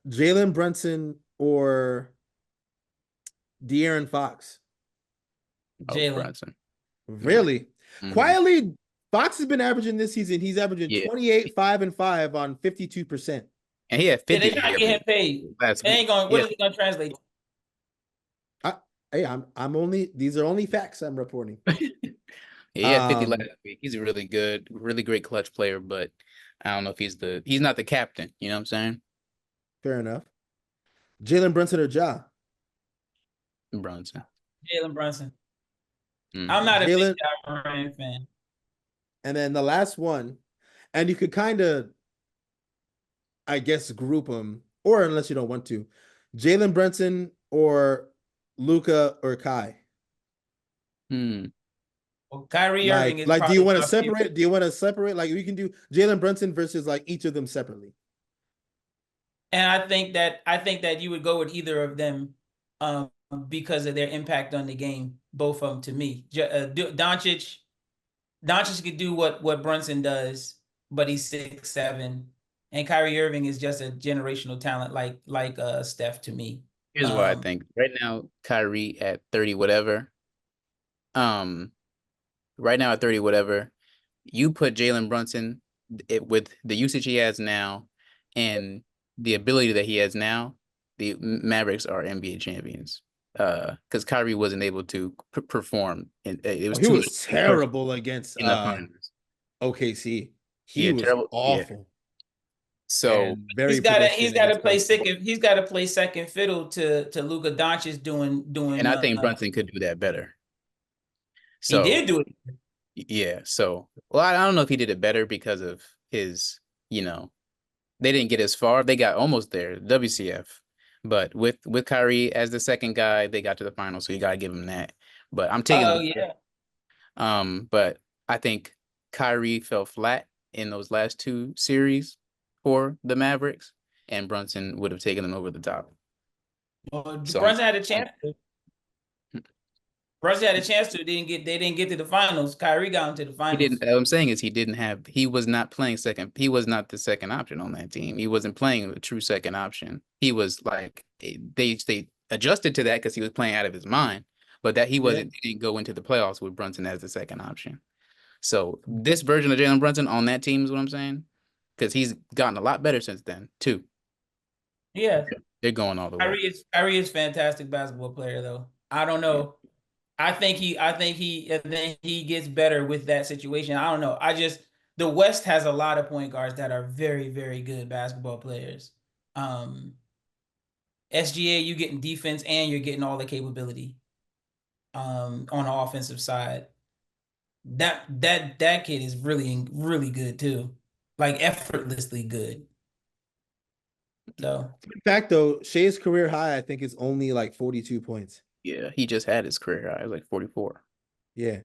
Jalen Brunson or De'Aaron Fox. Oh, Jalen. Brunson. Yeah. Really? Hmm. Quietly, Fox has been averaging this season. He's averaging Yeah. 28, 5, and 5 on 52%. And he had Yeah, they 50 trying to get him every paid. last They week. ain't going. What Yeah. is it going to translate to? I, hey, I'm only these are only facts I'm reporting. He had 50 last Um, week. He's a really good, really great clutch player, but I don't know if he's not the captain. You know what I'm saying? Fair enough. Jalen Brunson or Ja? Brunson. Jalen Brunson. I'm Hmm. not a big Jalen, Ja Morant fan. and then the last one, and you could kind of, I guess, group them, or unless you don't want to, Jalen Brunson or Luca or Kai. Hmm. Well, Kyrie Irving is Do you probably want to my favorite. separate? Do you want to separate? Like we can do Jalen Brunson versus like each of them separately. And I think that you would go with either of them because of their impact on the game. Both of them to me. Doncic could do what Brunson does, but he's 6'7", and Kyrie Irving is just a generational talent like Steph to me. Here's what I think. Right now, Kyrie at 30 whatever. Um, right now at 30 whatever, you put Jalen Brunson with the usage he has now and the ability that he has now, the Mavericks are NBA champions. Because Kyrie wasn't able to perform, and it was He too was late terrible against in the finals. OKC. He Yeah, was terrible. Yeah. awful So and very pedestrian against Boston. He's got to play second fiddle to Luka Doncic and doing. I think Brunson could do that better. He So did do it. yeah. So well, I don't know if he did it better because of his, you know, they didn't get as far. They got almost there, WCF. But with Kyrie as the second guy, they got to the final, so you gotta give him that. But I'm taking Oh Luka. yeah. But I think Kyrie fell flat in those last two series for the Mavericks, and Brunson would have taken them over the top. Well, So Brunson had a chance to. Brunson had a chance to. They didn't get to the finals. Kyrie got into the he finals. didn't. What I'm saying is he was not playing second. He was not the second option on that team. He wasn't playing a true second option. He was like they adjusted to that because he was playing out of his mind, but that he Yeah. wasn't. He didn't go into the playoffs with Brunson as the second option. So this version of Jalen Brunson on that team is what I'm saying, because he's gotten a lot better since then too. Yeah. They're going all the way. Kyrie is fantastic basketball player though. I don't Yeah. know. I think he gets better with that situation. I don't know. The West has a lot of point guards that are very, very good basketball players. SGA, you getting defense and you're getting all the capability on the offensive side. That kid is really, really good too. Like effortlessly good. So In fact, though, Shea's career high, I think, is only like 42 points. Yeah, he just had his career high. It was like 44. Yeah.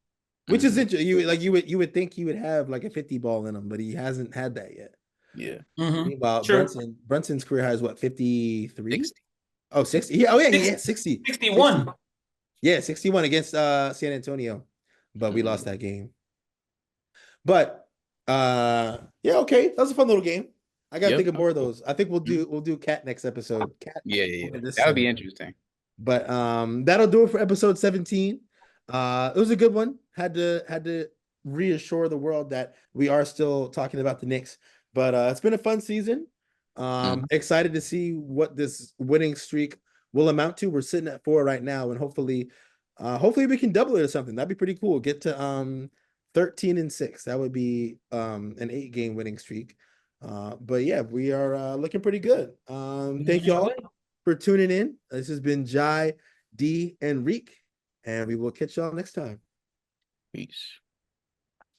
Which is Hmm. interesting. You would think he would have like a 50 ball in him, but he hasn't had that yet. Yeah, Meanwhile, true. Brunson's career high is what, 53? 60. Oh, 60. Yeah, oh yeah, Six- yeah, 60. 60. 61. Yeah, 61 against San Antonio. But we lost Mhm. that game. But yeah, okay. That was a fun little game. I gotta think Yep. of more of those. I think Mhm. we'll do cat next episode. Cat Yeah, yeah, over yeah. this That would be side. interesting. But that'll do it for episode 17. It was a good one. Had to reassure the world that we are still talking about the Knicks. But it's been a fun season. Mhm. Excited to see what this winning streak will amount to. We're sitting at 4 right now, and hopefully we can double it or something. That'd be pretty cool. Get to 13-6. That would be an 8-game winning streak. But yeah, we are looking pretty good. Thank y'all for tuning in. This has been Jai, D, and Reek, and we will catch y'all next time. Peace.